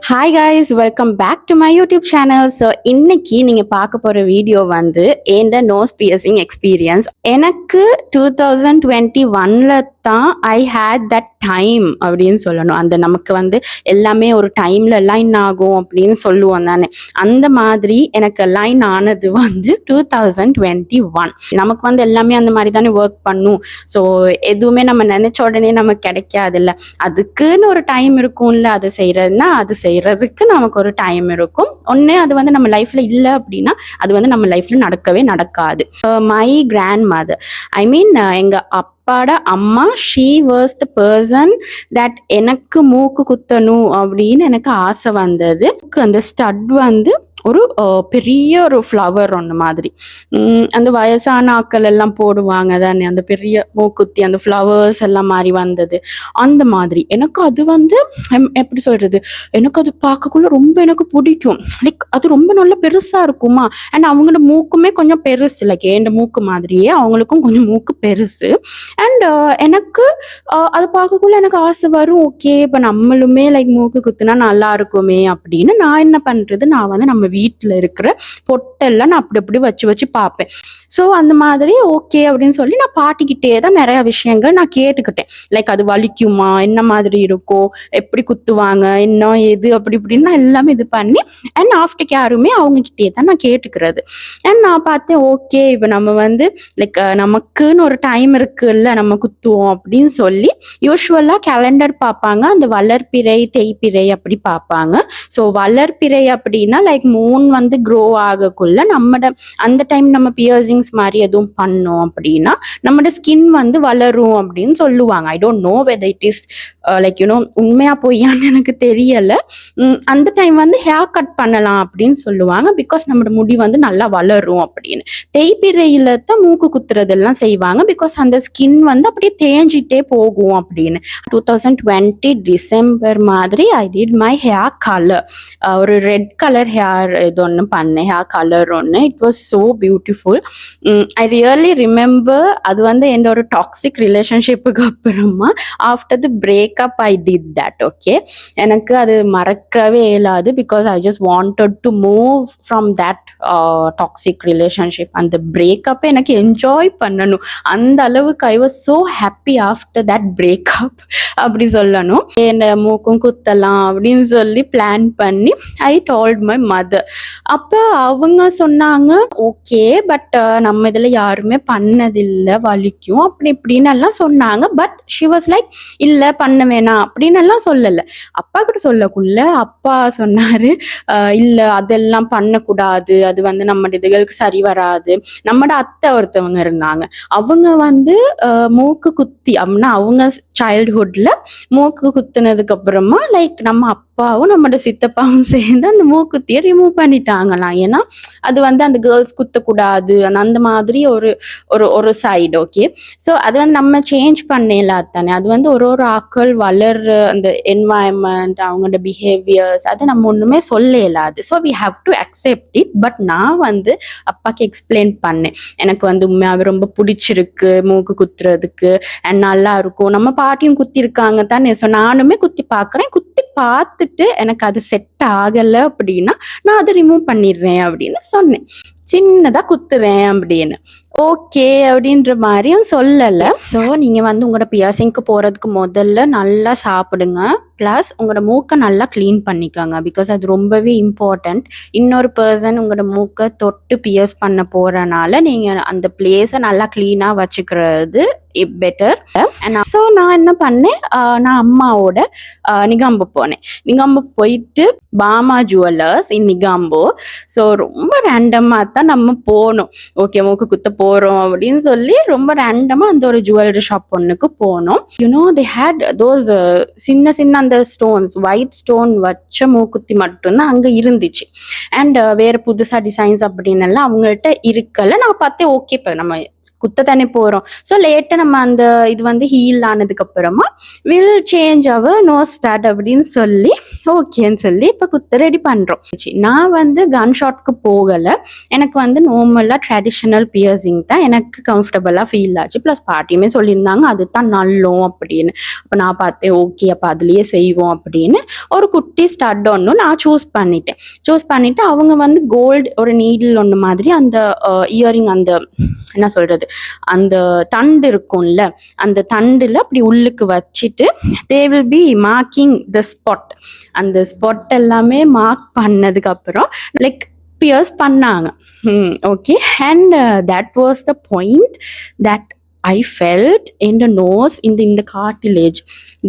Hi guys, welcome back to my YouTube channel. So இன்னைக்கு நீங்கள் பார்க்க போகிற வீடியோ வந்து ஏண்ட நோஸ் பியர்சிங் எக்ஸ்பீரியன்ஸ். எனக்கு 2021 தான் ஐ ஹேட் தட் டைம் அப்படின்னு சொல்லணும். அந்த நமக்கு வந்து எல்லாமே ஒரு டைமில் லைன் ஆகும் அப்படின்னு சொல்லுவோம் தானே, அந்த மாதிரி எனக்கு லைன் ஆனது வந்து 2021. நமக்கு வந்து எல்லாமே அந்த மாதிரி தானே ஒர்க் பண்ணும். ஸோ எதுவுமே நம்ம நினச்ச உடனே நமக்கு கிடைக்காதுல்ல, அதுக்குன்னு ஒரு டைம் இருக்கும்ல. அது செய்கிறதுனா அது செய்கிறதுக்கு நமக்கு ஒரு டைம் இருக்கும். ஒன்று அது வந்து நம்ம லைஃப்பில் இல்லை அப்படின்னா அது வந்து நம்ம லைஃப்பில் நடக்கவே நடக்காது. மை கிராண்ட் மதர், ஐ மீன் எங்கள் அப்பாட அம்மா, she was the person that எனக்கு மூக்கு குத்தணும் அப்படின்னு எனக்கு ஆசை வந்தது. அந்த ஸ்டட் வந்து ஒரு பெரிய ஒரு ஃப்ளவர் ஒன்று மாதிரி, அந்த வயசான ஆக்கள் எல்லாம் போடுவாங்க தானே, அந்த பெரிய மூக்குத்தி, அந்த ஃப்ளவர்ஸ் எல்லாம் மாதிரி வந்தது. அந்த மாதிரி எனக்கு அது வந்து எப்படி சொல்கிறது, எனக்கு அது பார்க்கக்குள்ள ரொம்ப எனக்கு பிடிக்கும். லைக் அது ரொம்ப நல்லா பெருசாக இருக்குமா, அண்ட் அவங்களோட மூக்குமே கொஞ்சம் பெருசு, லைக் என் மூக்கு மாதிரியே அவங்களுக்கும் கொஞ்சம் மூக்கு பெருசு. அண்ட் எனக்கு அது பார்க்கக்குள்ள எனக்கு ஆசை வரும், ஓகே இப்போ நம்மளுமே லைக் மூக்கு குத்துனா நல்லா இருக்குமே அப்படின்னு நான் என்ன பண்ணுறது, நான் வந்து நம்ம வீட்டில் இருக்கிற பொட்டெல்லாம் நான் அப்படி அப்படி வச்சு வச்சு பார்ப்பேன். ஸோ அந்த மாதிரி ஓகே அப்படின்னு சொல்லி நான் பாட்டிக்கிட்டே தான் நிறைய விஷயங்கள் நான் கேட்டுக்கிட்டேன். லைக் அது வலிக்குமா, என்ன மாதிரி இருக்கும், எப்படி குத்துவாங்க, என்ன எது அப்படி இப்படின்னு நான் எல்லாமே இது பண்ணி அண்ட் ஆஃப்டர் கேருமே அவங்கக்கிட்டே தான் நான் கேட்டுக்கிறது. அண்ட் நான் பார்த்தேன், ஓகே இப்போ நம்ம வந்து லைக் நமக்குன்னு ஒரு டைம் இருக்குல்ல, நம்ம குத்துவோம் அப்படின்னு சொல்லி யூஸ்வலாக கேலண்டர் பார்ப்பாங்க, அந்த வளர்ப்பிறை தேய்ப்பிறை அப்படி பார்ப்பாங்க. ஸோ வளர்ப்பிறை அப்படின்னா லைக் மூன் வந்து க்ரோ ஆகக்குள்ள நம்மட அந்த டைம் நம்ம பியர்சிங்ஸ் மாதிரி எதுவும் பண்ணோம் அப்படின்னா நம்மளோட ஸ்கின் வந்து வளரும் அப்படின்னு சொல்லுவாங்க. I don't know whether it is like you know உண்மையா பொய்யான்னு எனக்கு தெரியல. அந்த டைம் வந்து ஹேர் கட் பண்ணலாம் அப்படின்னு சொல்லுவாங்க, பிகாஸ் நம்மளோட முடி வந்து நல்லா வளரும் அப்படின்னு. தேய்பிறையில தான் மூக்கு குத்துறதெல்லாம் செய்வாங்க, பிகாஸ் அந்த ஸ்கின் வந்து அப்படியே தேஞ்சிட்டே போகும் அப்படின்னு. 2020 டிசம்பர் மாதிரி I did my hair colour, ஒரு ரெட் கலர் ஹேர் இது ஒன்று பண்ணேன், ஹேர் கலர் ஒன்று. It was so beautiful. I really remember அது வந்து எந்த ஒரு டாக்ஸிக் ரிலேஷன்ஷிப்புக்கு அப்புறமா after the breakup I did that. Okay, எனக்கு அது மறக்கவே இயலாது, because I just wanted to move from that toxic relationship. அந்த பிரேக்கப்பை எனக்கு என்ஜாய் பண்ணணும், அந்த அளவுக்கு I was so happy after that breakup அப்படி சொல்லணும். என்ன மூக்கும் குத்தலாம் அப்படின்னு சொல்லி பிளான் பண்ணி ஐ டோல்ட் மை மதர். அப்போ அவங்க சொன்னாங்க, ஓகே பட் நம்ம இதில் யாருமே பண்ணதில்லை, வலிக்கும் அப்படி இப்படின்னு எல்லாம் சொன்னாங்க. பட் ஷி வாஸ் லைக், இல்லை பண்ண வேணாம் அப்படின்னு எல்லாம் சொல்லலை. அப்பா கிட்ட சொல்லக்குள்ள அப்பா சொன்னார், இல்லை அதெல்லாம் பண்ணக்கூடாது, அது வந்து நம்ம இதுகளுக்கு சரி வராது. நம்மட அத்தை ஒருத்தவங்க இருந்தாங்க, அவங்க வந்து மூக்கு குத்தி அப்படின்னா அவங்க சைல்ட்ஹுட்ல மூக்கு குத்துனதுக்கு அப்புறமா லைக் நம்ம அப்பாவும் நம்மளோட சித்தப்பாவும் சேர்ந்து அந்த மூக்குத்தியை ரிமூவ் பண்ணிட்டாங்களாம். ஏன்னா அது வந்து அந்த கேர்ள்ஸ் குத்தக்கூடாது அந்த மாதிரி ஒரு ஒரு ஒரு சைடு. ஓகே, ஸோ அது வந்து நம்ம சேஞ்ச் பண்ணலாம் தானே, அது வந்து ஒரு ஒரு ஆக்கள் வளர்ற அந்த என்வாயன்மெண்ட், அவங்களோட பிஹேவியர்ஸ், அதை நம்ம ஒன்றுமே சொல்ல இயலாது. So we have to accept it. But நான் வந்து அப்பாக்கு எக்ஸ்பிளைன் பண்ணேன், எனக்கு வந்து உண்மையாகவே ரொம்ப பிடிச்சிருக்கு மூக்கு குத்துறதுக்கு அண்ட் நல்லா இருக்கும், நம்ம பாட்டியும் குத்தி இருக்காங்க தானே, ஸோ நானுமே குத்தி பார்க்குறேன், குத்தி பார்த்துட்டு எனக்கு அது செட் ஆகலை அப்படின்னா நான் அதை ரிமூவ் பண்ணிடுறேன் அப்படின்னு சொன்னேன். சின்னதாக குத்துறேன் அப்படின்னு. ஓகே அப்படின்ற மாதிரியும் சொல்லலை. ஸோ நீங்கள் வந்து உங்களோட பியர்சிங்க்கு போகிறதுக்கு முதல்ல நல்லா சாப்பிடுங்க, ப்ளஸ் உங்களோட மூக்கை நல்லா க்ளீன் பண்ணிக்கோங்க, பிகாஸ் அது ரொம்பவே இம்பார்ட்டண்ட். இன்னொரு பர்சன் உங்களோட மூக்கை தொட்டு பியர்ஸ் பண்ண போகிறனால நீங்கள் அந்த பிளேஸை நல்லா க்ளீனாக வச்சுக்கிறது பெட்டர். ஸோ நான் என்ன பண்ணேன், நான் அம்மாவோட நிகாம்பு போனேன். நிகாம்பு போயிட்டு பாமா ஜுவல்லர்ஸ் இன் நிகாம்போ. ஸோ ரொம்ப ரேண்டமாக தான் நம்ம போனோம். ஓகே மூக்கு குத்த போகிறோம் அப்படின்னு சொல்லி ரொம்ப ரேண்டமாக அந்த ஒரு ஜுவல்லரி ஷாப் ஒன்றுக்கு போனோம். யூனோ தே ஹேட் தோஸ் சின்ன சின்ன அந்த ஸ்டோன்ஸ், ஒயிட் ஸ்டோன் வச்ச மூக்குத்தி மட்டும்தான் அங்கே இருந்துச்சு. அண்ட் வேறு புதுசாக டிசைன்ஸ் அப்படின்னு எல்லாம் அவங்கள்ட்ட இருக்கல. நான் பார்த்தேன், ஓகே இப்போ நம்ம குத்த தானே போகிறோம், ஸோ லேட்டாக நம்ம அந்த இது வந்து ஹீல் ஆனதுக்கு அப்புறமா will change our nose stud அப்படின்னு சொல்லி ஓகேன்னு சொல்லி இப்போ குத்த ரெடி பண்ணுறோம். நான் வந்து கன் ஷாட்க்கு போகலை, எனக்கு வந்து நார்மலாக ட்ரெடிஷ்னல் பியர்சிங் தான் எனக்கு கம்ஃபர்டபுளாக ஃபீல் ஆச்சு. ப்ளஸ் பாட்டியுமே சொல்லியிருந்தாங்க அது தான் நல்லோம் அப்படின்னு. அப்போ நான் பார்த்தேன் ஓகே அப்போ அதுலேயே செய்வோம் அப்படின்னு ஒரு குட்டி ஸ்டட் ஒன்று நான் சூஸ் பண்ணிவிட்டு அவங்க வந்து கோல்டு ஒரு நீடில் ஒன்று மாதிரி அந்த இயரிங் அந்த என்ன சொல்கிறது அந்த தண்டு இருக்கும்ல அந்த தண்டில் அப்படி உள்ளுக்கு வச்சுட்டு they will be marking the spot. அந்த ஸ்பாட் எல்லாமே மார்க் பண்ணதுக்கப்புறம் லைக் பியர்ஸ் பண்ணாங்க. Okay and that was the point that I felt in the nose in the cartilage.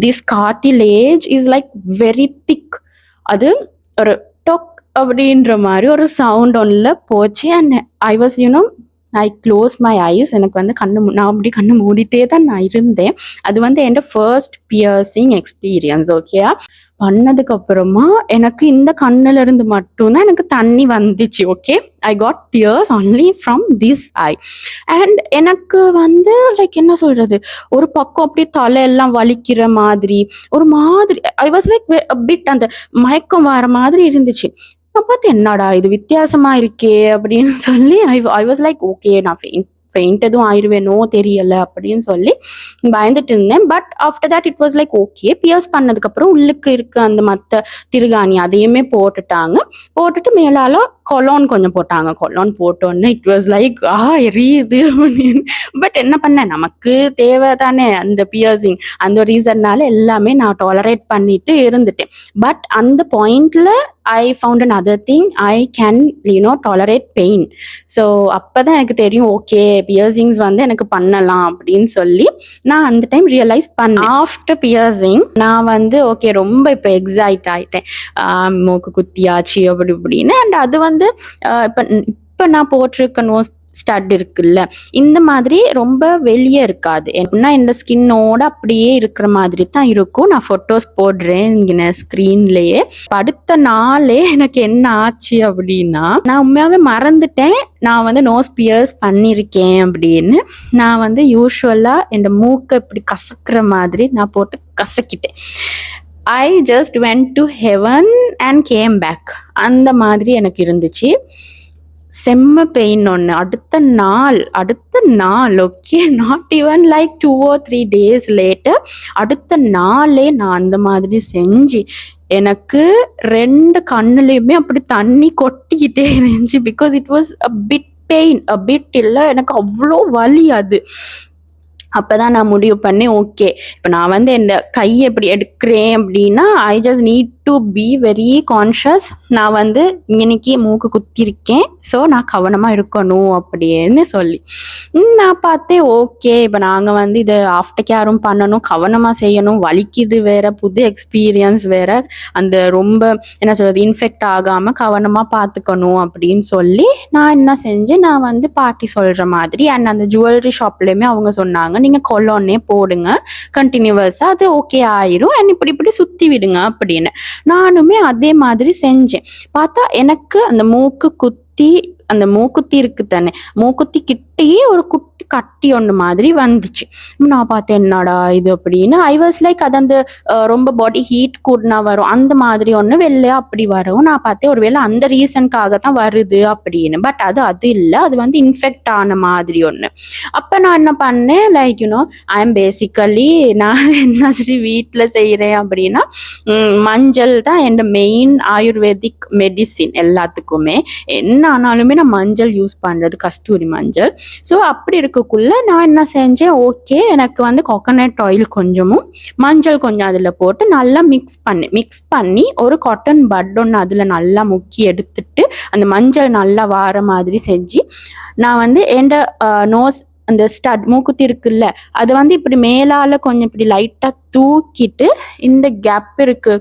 This cartilage is like very thick. அது ஒரு டொக் அப்படின்ற மாதிரி ஒரு sound ஒன்றில் போச்சு. And I was I close my ice. எனக்கு வந்து நான் அப்படி கண்ணு மூடிட்டே தான் நான் இருந்தேன். அது வந்து என்னோட ஃபர்ஸ்ட் பியர்சிங் எக்ஸ்பீரியன்ஸ். ஓகேயா பண்ணதுக்கப்புறமா எனக்கு இந்த கண்ணில் இருந்து மட்டும்தான் எனக்கு தண்ணி வந்துச்சு. Okay I got tears only from this eye. And எனக்கு வந்து லைக் என்ன சொல்கிறது ஒரு பக்கம் அப்படி தலையெல்லாம் வலிக்கிற மாதிரி ஒரு மாதிரி ஐ வாஸ் லைக் பிட் அந்த மயக்கம் வர மாதிரி இருந்துச்சு. நான் பார்த்து என்னடா இது வித்தியாசமா இருக்கே அப்படின்னு சொல்லி ஐ வாஸ் லைக் ஓகே நான் ஃபெயிண்ட் எதுவும் ஆயிடுவேனோ தெரியலை அப்படின்னு சொல்லி பயந்துட்டு இருந்தேன். But after that it was like okay. Pierce பண்ணதுக்கப்புறம் உள்ளுக்கு இருக்க அந்த மற்ற திருகாணி அதையுமே போட்டுட்டு மேலால கொலோன் கொஞ்சம் போட்டாங்க. கொலோன் போட்டோன்னு இட் வாஸ் லைக் எரியுது அப்படின்னு. பட் என்ன பண்ணேன் நமக்கு தேவை தானே அந்த பியர்சிங், அந்த ரீசன்னால எல்லாமே நான் டாலரேட் பண்ணிட்டு இருந்துட்டேன். பட் அந்த பாயிண்ட்ல I found another thing, I can tolerate pain. So அப்போ தான் எனக்கு தெரியும் ஓகே பியர்சிங்ஸ் வந்து எனக்கு பண்ணலாம் அப்படின்னு சொல்லி நான் அந்த டைம் ரியலைஸ் பண்ணேன். ஆஃப்டர் பியர்சிங் நான் வந்து ஓகே ரொம்ப இப்போ எக்ஸைட் ஆகிட்டேன், மூக்கு குத்தியாச்சு அப்படி இப்படின்னு. அண்ட் அது வந்து இப்போ நான் போட்டிருக்க நோஸ் ஸ்டட் இருக்குல்ல இந்த மாதிரி ரொம்ப வெளியே இருக்காது. எப்படின்னா இந்த ஸ்கின்னோட அப்படியே இருக்கிற மாதிரி தான் இருக்கும். நான் ஃபோட்டோஸ் போடுறேன் இங்கே ஸ்க்ரீன்லேயே. அடுத்த நாளே எனக்கு என்ன ஆச்சு அப்படின்னா நான் உண்மையாகவே மறந்துட்டேன் நான் வந்து நோஸ் பியர்ஸ் பண்ணியிருக்கேன் அப்படின்னு. நான் வந்து யூஸ்வலாக என் மூக்கை இப்படி கசக்கிற மாதிரி நான் போட்டு கசக்கிட்டேன். I just went to heaven and came back அந்த மாதிரி எனக்கு இருந்துச்சு. செம்ம பெயின் ஒன்று. அடுத்த நாள் okay not even like 2 or 3 days later அடுத்த நாளே நான் அந்த மாதிரி செஞ்சு எனக்கு 2 கண்ணுலையுமே அப்படி தண்ணி கொட்டிக்கிட்டே இருந்துச்சு. Because it was a bit pain, a bit இல்லை எனக்கு அவ்வளோ வலி. அது அப்போதான் நான் முடிவு பண்ணேன் ஓகே இப்போ நான் வந்து என் கையை எப்படி எடுக்கிறேன் அப்படின்னா I just need to be very conscious. நான் வந்து இன்னைக்கு மூக்கு குத்திருக்கேன் ஸோ நான் கவனமாக இருக்கணும் அப்படின்னு சொல்லி நான் பார்த்தேன் ஓகே இப்போ நாங்கள் வந்து இதை ஆஃப்டர் கேரும் பண்ணணும், கவனமாக செய்யணும், வலிக்குது வேற, புது எக்ஸ்பீரியன்ஸ் வேற, அந்த ரொம்ப என்ன சொல்கிறது இன்ஃபெக்ட் ஆகாமல் கவனமாக பார்த்துக்கணும் அப்படின்னு சொல்லி நான் என்ன செஞ்சேன் நான் வந்து பாட்டி சொல்கிற மாதிரி அண்ட் அந்த ஜுவல்லரி ஷாப்லேயுமே அவங்க சொன்னாங்க நீங்கள் கொலோன்னே போடுங்க கண்டினியூவஸாக அது ஓகே ஆயிரும் அண்ட் இப்படி சுற்றி விடுங்க அப்படின்னு. நானுமே அதே மாதிரி செஞ்சேன். பார்த்தா எனக்கு அந்த அந்த மூக்குத்தி இருக்கு தானே மூக்குத்தி கிட்டேயே ஒரு குட்டி கட்டி ஒன்று மாதிரி வந்துச்சு. நான் பார்த்தேன் என்னடா இது அப்படின்னு. ஐ வாஸ் லைக் அது அந்த ரொம்ப பாடி ஹீட் கூடனா வரும் அந்த மாதிரி ஒன்று வெள்ளையா அப்படி வரும். நான் பார்த்தேன் ஒருவேளை அந்த ரீசனுக்காக தான் வருது அப்படின்னு. பட் அது இல்லை, அது வந்து இன்ஃபெக்ட் ஆன மாதிரி ஒன்று. அப்போ நான் என்ன பண்ணேன் லைக் ஐ எம் பேசிக்கலி நான் என்ன சரி வீட்டில் செய்கிறேன் அப்படின்னா மஞ்சள் தான் என் மெயின் ஆயுர்வேதிக் மெடிசின். எல்லாத்துக்குமே என்ன ஆனாலுமே நான் மஞ்சள் யூஸ் பண்ணுறது கஸ்தூரி மஞ்சள். ஸோ அப்படி இருக்கக்குள்ள நான் என்ன செஞ்சேன் ஓகே எனக்கு வந்து கோகனட் ஆயில் கொஞ்சமும் மஞ்சள் கொஞ்சம் அதில் போட்டு நல்லா மிக்ஸ் பண்ணி ஒரு காட்டன் பட் ஒன்று அதில் நல்லா முக்கி எடுத்துட்டு அந்த மஞ்சள் நல்லா வார மாதிரி செஞ்சு நான் வந்து என் நோஸ் அந்த ஸ்டட் மூக்குத்தி இருக்குல்ல அதை வந்து இப்படி மேலால கொஞ்சம் இப்படி லைட்டாக தூக்கிட்டு இந்த கேப் இருக்கு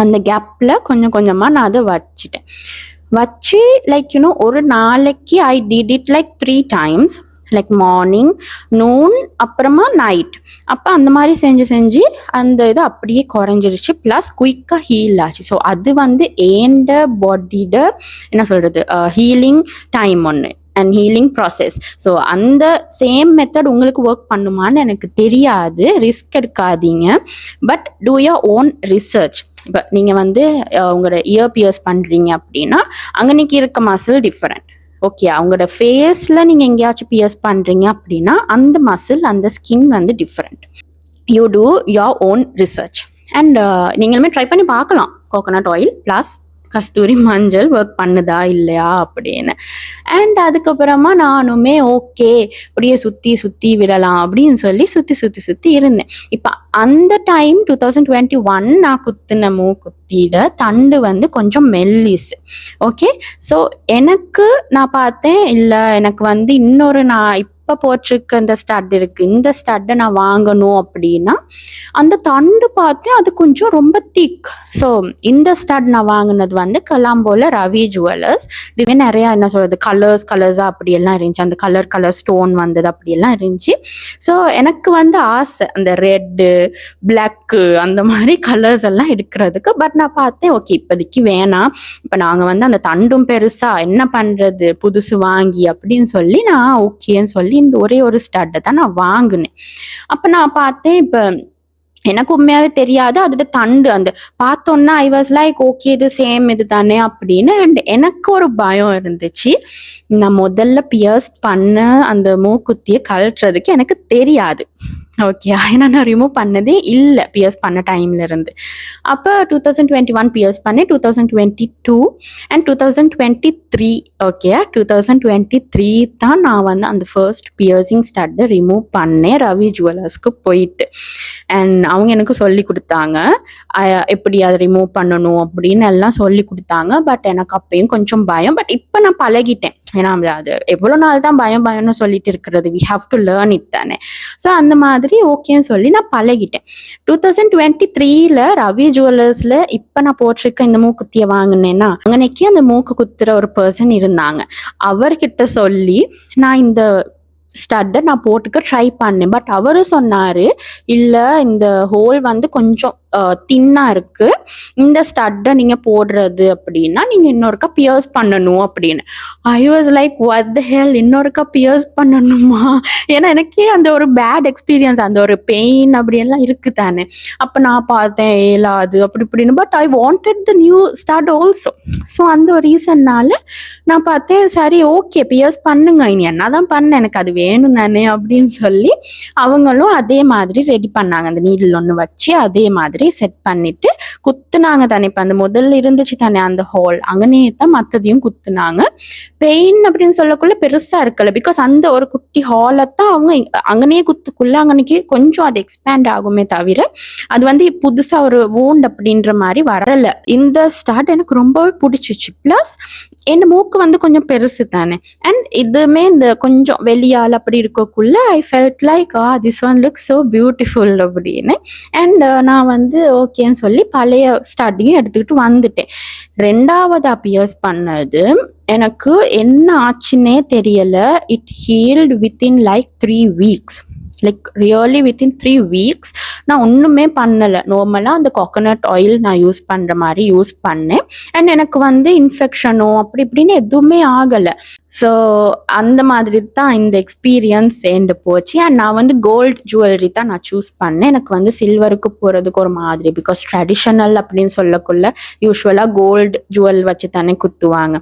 அந்த கேப்பில் கொஞ்சம் கொஞ்சமாக நான் அதை வச்சு லைக் ஒரு நாளைக்கு I did it like 3 times like morning, noon, அப்புறமா நைட். அப்போ அந்த மாதிரி செஞ்சு அந்த இது அப்படியே குறைஞ்சிருச்சு. ப்ளஸ் குயிக்காக ஹீல் ஆச்சு. ஸோ அது வந்து ஏண்ட பாடியோட என்ன சொல்கிறது ஹீலிங் டைம் ஒன்று அண்ட் ஹீலிங் ப்ராசஸ். ஸோ அந்த சேம் மெத்தட் உங்களுக்கு ஒர்க் பண்ணுமான்னு எனக்கு தெரியாது, ரிஸ்க் எடுக்காதீங்க. But two your own research. இப்போ நீங்கள் வந்து உங்களோட இயர் பியர்ஸ் பண்ணுறீங்க அப்படின்னா அங்கனைக்கு இருக்க மசில் டிஃப்ரெண்ட். ஓகே, அவங்களோட ஃபேஸில் நீங்கள் எங்கேயாச்சும் பியர்ஸ் பண்ணுறீங்க அப்படின்னா அந்த மசில் அந்த ஸ்கின் வந்து different. You two your own research and நீங்களுமே ட்ரை பண்ணி பார்க்கலாம் கோகோனட் ஆயில் ப்ளஸ் கஸ்தூரி மஞ்சள் ஒர்க் பண்ணுதா இல்லையா அப்படின்னு. அண்ட் அதுக்கப்புறமா நானுமே ஓகே அப்படியே சுற்றி விடலாம் அப்படின்னு சொல்லி சுற்றி இருந்தேன். இப்போ அந்த டைம் 2021 நான் குத்தின மூக்குத்தியில தண்டு வந்து கொஞ்சம் மெல்லிஸ். ஓகே, ஸோ எனக்கு நான் பார்த்தேன் இல்லை எனக்கு வந்து இன்னொரு நான் இப்போ போட்டிருக்க இந்த ஸ்டட் இருக்கு, இந்த ஸ்டட்டை நான் வாங்கணும் அப்படின்னா அந்த தண்டு பார்த்தேன் அது கொஞ்சம் ரொம்ப திக். ஸோ இந்த ஸ்டட் நான் வாங்கினது வந்து கொலம்போல ரவி ஜுவல்லர்ஸ். இதுவே நிறையா என்ன சொல்றது கலர்ஸாக அப்படியெல்லாம் இருந்துச்சு, அந்த கலர் ஸ்டோன் வந்தது அப்படியெல்லாம் இருந்துச்சு. ஸோ எனக்கு வந்து ஆசை அந்த ரெட்டு பிளாக்கு அந்த மாதிரி கலர்ஸ் எல்லாம் எடுக்கிறதுக்கு. பட் நான் பார்த்தேன் ஓகே இப்போதைக்கு வேணாம், இப்போ நாங்கள் வந்து அந்த தண்டும் பெருசா என்ன பண்ணுறது புதுசு வாங்கி அப்படின்னு சொல்லி நான் ஓகேன்னு சொல்லி இந்த ஒரே ஒரு ஸ்டட்டை தான் நான் வாங்கினேன். அப்போ நான் பார்த்தேன் இப்போ எனக்கு உண்மையாவே தெரியாது அதோட தண்டு அந்த பார்த்தோன்னா ஐ வாஸ் லைக் ஓகே இது சேம் இது தானே அப்படின்னு. அண்ட் எனக்கு ஒரு பயம் இருந்துச்சு, நான் முதல்ல பியர்ஸ் பண்ண அந்த மூக்குத்தியை கழட்டுறதுக்கு எனக்கு தெரியாது. ஓகே, ஏன்னா நான் ரிமூவ் பண்ணதே இல்லை பியர்ஸ் பண்ண டைம்ல இருந்து. அப்போ 2021 பியர்ஸ் பண்ணேன், 2022 அண்ட் 2023. ஓகே, 2023 தான் நான் வந்து அந்த ஃபர்ஸ்ட் பியர்சிங் ஸ்டட்டை ரிமூவ் பண்ணேன் ரவி ஜுவல்லர்ஸ்க்கு போயிட்டு. அண்ட் அவங்க எனக்கு சொல்லி கொடுத்தாங்க எப்படி அதை ரிமூவ் பண்ணணும் அப்படின்னு எல்லாம் சொல்லி கொடுத்தாங்க. பட் எனக்கு அப்பயும் கொஞ்சம் பயம். பட் இப்போ நான் பழகிட்டேன், ஏன்னா அது எவ்வளோ நாள் தான் பயம்னு சொல்லிட்டு இருக்கிறது, we have to learn it தானே. ஸோ அந்த மாதிரி ஓகேன்னு சொல்லி நான் பழகிட்டேன். 2023 ரவி ஜுவல்லர்ஸ்ல இப்போ நான் போட்டிருக்க இந்த மூக்குத்தியை வாங்கினேன்னா அங்கனைக்கு அந்த மூக்கு குத்துற ஒரு பர்சன் இருந்தாங்க. அவர்கிட்ட சொல்லி நான் இந்த ஸ்டட்டை நான் போட்டுக்க ட்ரை பண்ணேன். பட் அவரு சொன்னாரு இல்லை இந்த ஹோல் வந்து கொஞ்சம் தின்னாக இருக்கு, இந்த ஸ்டட்டை நீங்கள் போடுறது அப்படின்னா நீங்கள் இன்னொருக்கா பியர்ஸ் பண்ணணும் அப்படின்னு. I was like what the hell, இன்னொருக்கா பியர்ஸ் பண்ணணுமா? ஏன்னா எனக்கே அந்த ஒரு பேட் எக்ஸ்பீரியன்ஸ், அந்த ஒரு பெயின் அப்படியெல்லாம் இருக்கு தானே. அப்போ நான் பார்த்தேன் ஏலாது அப்படி இப்படின்னு. But I wanted the new stud also. So அந்த ஒரு ரீசன்னால நான் பார்த்தேன் சரி ஓகே பியர்ஸ் பண்ணுங்க, இனி என்ன தான் பண்ண எனக்கு அது வேணும் தானே அப்படின்னு சொல்லி அவங்களும் அதே மாதிரி ரெடி பண்ணாங்க. அந்த நீடில் ஒன்று வச்சு அதே மாதிரி செட் பண்ணிட்டு குத்துனாங்க தானே. இப்போ அந்த முதல்ல இருந்துச்சு தானே அந்த ஹோல், அங்கனே தான் மற்றதையும் குத்துனாங்க. பெயின் அப்படின்னு சொல்லக்குள்ள பெருசா இருக்கல, பிகாஸ் அந்த ஒரு குட்டி ஹாலை தான் அவங்க அங்கனே குத்துக்குள்ள அங்கனைக்கு கொஞ்சம் அது எக்ஸ்பேண்ட் ஆகுமே தவிர அது வந்து புதுசா ஒரு வூண்ட் அப்படின்ற மாதிரி வரல. இந்த ஸ்டார்ட் எனக்கு ரொம்பவே பிடிச்சிச்சு. பிளஸ் என் மூக்கு வந்து கொஞ்சம் பெருசு தானே. அண்ட் இதுவுமே இந்த கொஞ்சம் வெளியால் அப்படி இருக்கக்குள்ள I felt like this one look so beautiful அப்படின்னு. அண்ட் நான் வந்து ஓகேன்னு சொல்லி பழைய ஸ்டார்டிங்கும் எடுத்துக்கிட்டு வந்துட்டேன். ரெண்டாவது பியர்ஸ் பண்ணது எனக்கு என்ன ஆச்சுன்னே தெரியல. It healed within like 3 weeks. Like really within 3 weeks நான் ஒன்றுமே பண்ணலை. நார்மலாக அந்த கோகோனட் ஆயில் நான் யூஸ் பண்ணுற மாதிரி யூஸ் பண்ணேன். அண்ட் எனக்கு வந்து இன்ஃபெக்ஷனோ அப்படி இப்படின்னு எதுவுமே ஆகலை. ஸோ அந்த மாதிரி தான் இந்த எக்ஸ்பீரியன்ஸ் சேர்ந்து போச்சு. அண்ட் நான் வந்து கோல்டு ஜுவல்லரி தான் நான் சூஸ் பண்ணேன். எனக்கு வந்து சில்வருக்கு போகிறதுக்கு ஒரு மாதிரி, பிகாஸ் ட்ரெடிஷனல் அப்படின்னு சொல்லக்குள்ள யூஸ்வலாக கோல்டு ஜுவல் வச்சு தானே குத்துவாங்க.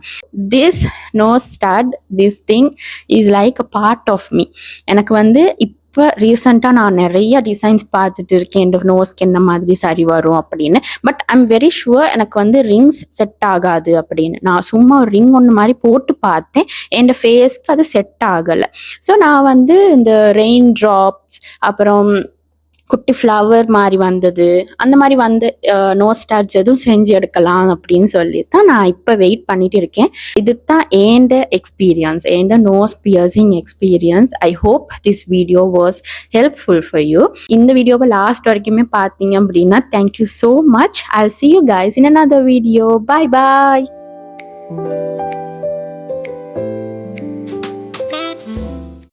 This nose stud this thing is like a part of me. எனக்கு வந்து இப்போ ரீசெண்டாக நான் நிறைய டிசைன்ஸ் பார்த்துட்டு இருக்கேன் என் நோஸ்க்கு என்ன மாதிரி சரி வரும் அப்படின்னு. பட் ஐம் வெரி ஷுவர் எனக்கு வந்து ரிங்ஸ் செட் ஆகாது அப்படின்னு. நான் சும்மா ஒரு ரிங் ஒன்று மாதிரி போட்டு பார்த்தேன், என் ஃபேஸ்க்கு அது செட் ஆகலை. ஸோ நான் வந்து இந்த ரெயின் ட்ராப்ஸ் அப்புறம் குட்டி ஃப்ளவர் மாதிரி வந்தது அந்த மாதிரி வந்து நோஸ் ஸ்டார்ட்ஸ் எதுவும் செஞ்சு எடுக்கலாம் அப்படின்னு சொல்லி தான் நான் இப்போ வெயிட் பண்ணிட்டு இருக்கேன். இது தான் and experience, and nose piercing experience. I hope this video was helpful for you. இந்த வீடியோவை லாஸ்ட் வரைக்குமே பார்த்தீங்க அப்படின்னா thank you so much. I will see you guys in another video. Bye bye.